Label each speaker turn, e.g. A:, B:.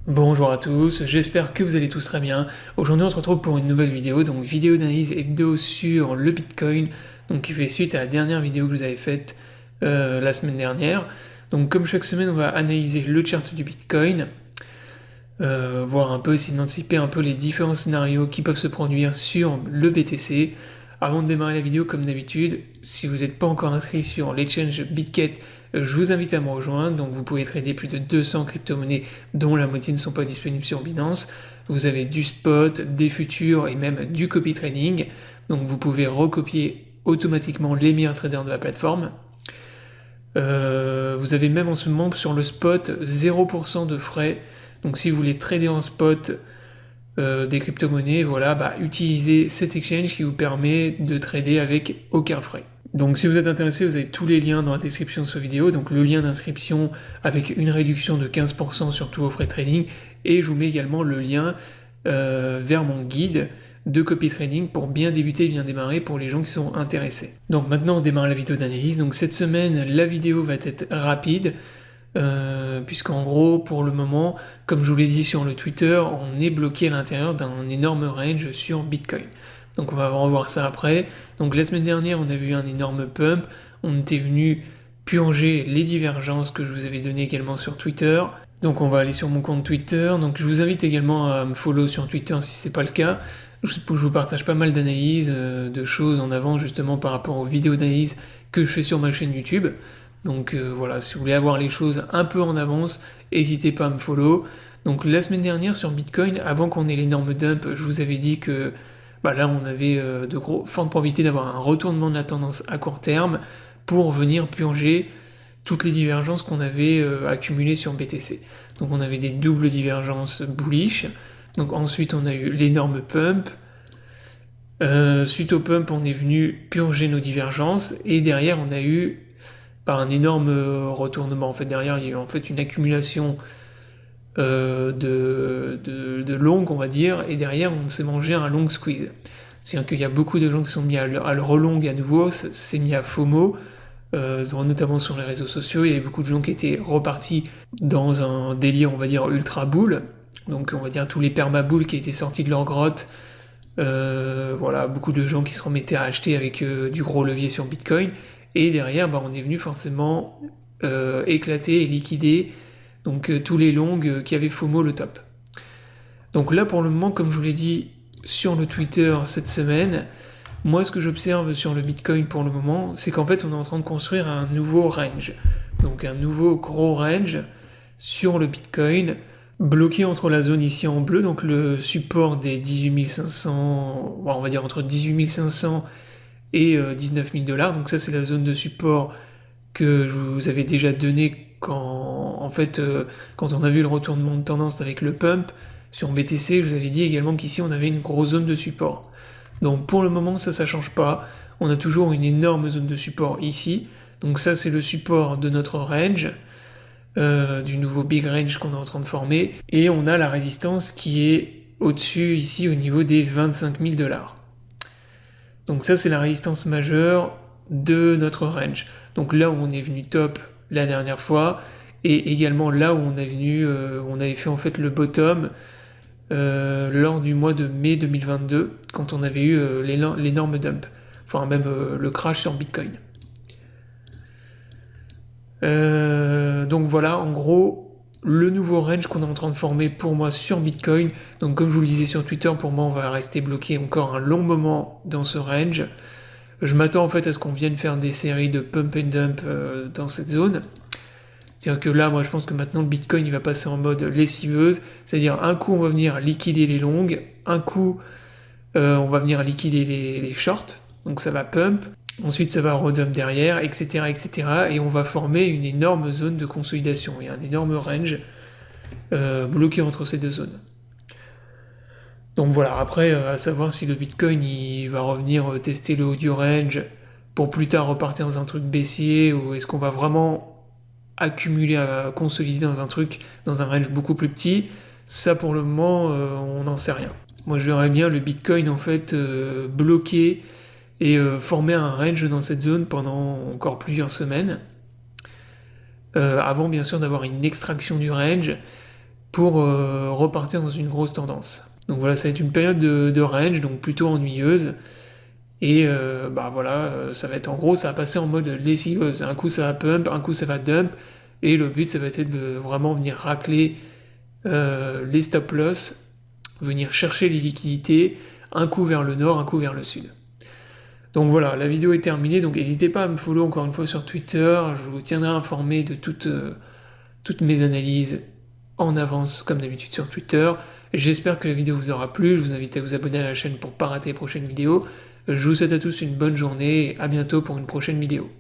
A: Bonjour à tous, j'espère que vous allez tous très bien. Aujourd'hui on se retrouve pour une nouvelle vidéo, donc vidéo d'analyse hebdo sur le Bitcoin, donc qui fait suite à la dernière vidéo que vous avez faite la semaine dernière. Donc comme chaque semaine on va analyser le chart du Bitcoin, voir un peu, essayer d'anticiper un peu les différents scénarios qui peuvent se produire sur le BTC. Avant de démarrer la vidéo, comme d'habitude, si vous n'êtes pas encore inscrit sur l'exchange Bitget, je vous invite à me rejoindre. Donc vous pouvez trader plus de 200 crypto-monnaies dont la moitié ne sont pas disponibles sur Binance. Vous avez du spot, des futurs et même du copy trading. Donc vous pouvez recopier automatiquement les meilleurs traders de la plateforme. Vous avez même en ce moment sur le spot 0% de frais. Donc si vous voulez trader en spot des crypto-monnaies, voilà, utilisez cet exchange qui vous permet de trader avec aucun frais. Donc si vous êtes intéressé, vous avez tous les liens dans la description de cette vidéo, donc le lien d'inscription avec une réduction de 15% sur tous vos frais de trading, et je vous mets également le lien vers mon guide de copy trading pour bien débuter et bien démarrer pour les gens qui sont intéressés. Donc maintenant on démarre la vidéo d'analyse. Donc cette semaine la vidéo va être rapide puisqu'en gros pour le moment, comme je vous l'ai dit sur le Twitter, on est bloqué à l'intérieur d'un énorme range sur Bitcoin. Donc on va revoir ça après. Donc la semaine dernière on avait eu un énorme pump, on était venu purger les divergences que je vous avais données également sur Twitter. Donc on va aller sur mon compte Twitter. Donc je vous invite également à me follow sur Twitter si c'est pas le cas. Je vous partage pas mal d'analyses, de choses en avant justement par rapport aux vidéos d'analyse que je fais sur ma chaîne YouTube. Donc voilà, si vous voulez avoir les choses un peu en avance, n'hésitez pas à me follow. Donc la semaine dernière sur Bitcoin, avant qu'on ait l'énorme dump, je vous avais dit que là on avait de fortes probabilités d'avoir un retournement de la tendance à court terme pour venir purger toutes les divergences qu'on avait accumulées sur BTC. Donc on avait des doubles divergences bullish. Donc ensuite on a eu l'énorme pump. Suite au pump, on est venu purger nos divergences et derrière on a eu un énorme retournement. En fait, derrière il y a eu en fait une accumulation de longues, on va dire, et derrière on s'est mangé un long squeeze. C'est-à-dire qu'il y a beaucoup de gens qui sont mis à le relong à nouveau, c'est mis à FOMO, notamment sur les réseaux sociaux. Il y avait beaucoup de gens qui étaient repartis dans un délire, on va dire, ultra bull. Donc on va dire tous les perma-bulls qui étaient sortis de leur grotte. Voilà, beaucoup de gens qui se remettaient à acheter avec du gros levier sur Bitcoin. Et derrière, on est venu forcément éclater et liquider donc tous les longs qui avaient FOMO le top. Donc là, pour le moment, comme je vous l'ai dit sur le Twitter cette semaine, moi, ce que j'observe sur le Bitcoin pour le moment, c'est qu'en fait, on est en train de construire un nouveau range. Donc un nouveau gros range sur le Bitcoin, bloqué entre la zone ici en bleu, donc le support des 18 500, on va dire entre 18 500 et 19 000 $. Donc ça, c'est la zone de support que je vous avais déjà donné quand on a vu le retournement de tendance avec le pump sur BTC. Je vous avais dit également qu'ici, on avait une grosse zone de support. Donc pour le moment, ça change pas. On a toujours une énorme zone de support ici. Donc ça, c'est le support de notre range, du nouveau big range qu'on est en train de former. Et on a la résistance qui est au-dessus ici au niveau des 25 000 $. Donc ça, c'est la résistance majeure de notre range. Donc là où on est venu top la dernière fois, et également là où on avait fait en fait le bottom lors du mois de mai 2022, quand on avait eu l'énorme dump, enfin même le crash sur Bitcoin. Donc voilà, en gros, le nouveau range qu'on est en train de former pour moi sur Bitcoin. Donc comme je vous le disais sur Twitter, pour moi on va rester bloqué encore un long moment dans ce range. Je m'attends en fait à ce qu'on vienne faire des séries de pump and dump dans cette zone. C'est-à-dire que là, moi je pense que maintenant le Bitcoin il va passer en mode lessiveuse, c'est-à-dire un coup on va venir liquider les longues, un coup on va venir liquider les shorts, donc ça va pump, ensuite ça va redump derrière, etc., etc. Et on va former une énorme zone de consolidation et un énorme range bloqué entre ces deux zones. Donc voilà, après, à savoir si le Bitcoin il va revenir tester le haut du range pour plus tard repartir dans un truc baissier, ou est-ce qu'on va vraiment accumuler à consolider dans un truc, dans un range beaucoup plus petit, ça pour le moment, on n'en sait rien. Moi je verrais bien le Bitcoin en fait bloquer et former un range dans cette zone pendant encore plusieurs semaines, avant bien sûr d'avoir une extraction du range, pour repartir dans une grosse tendance. Donc voilà, ça va être une période de range, donc plutôt ennuyeuse. Et bah voilà, ça va être en gros, ça va passer en mode lessiveuse. Un coup ça va pump, un coup ça va dump. Et le but, ça va être de vraiment venir racler les stop loss, venir chercher les liquidités, un coup vers le nord, un coup vers le sud. Donc voilà, la vidéo est terminée, donc n'hésitez pas à me follow encore une fois sur Twitter, je vous tiendrai informé de toutes mes analyses en avance comme d'habitude sur Twitter. J'espère que la vidéo vous aura plu, je vous invite à vous abonner à la chaîne pour ne pas rater les prochaines vidéos. Je vous souhaite à tous une bonne journée et à bientôt pour une prochaine vidéo.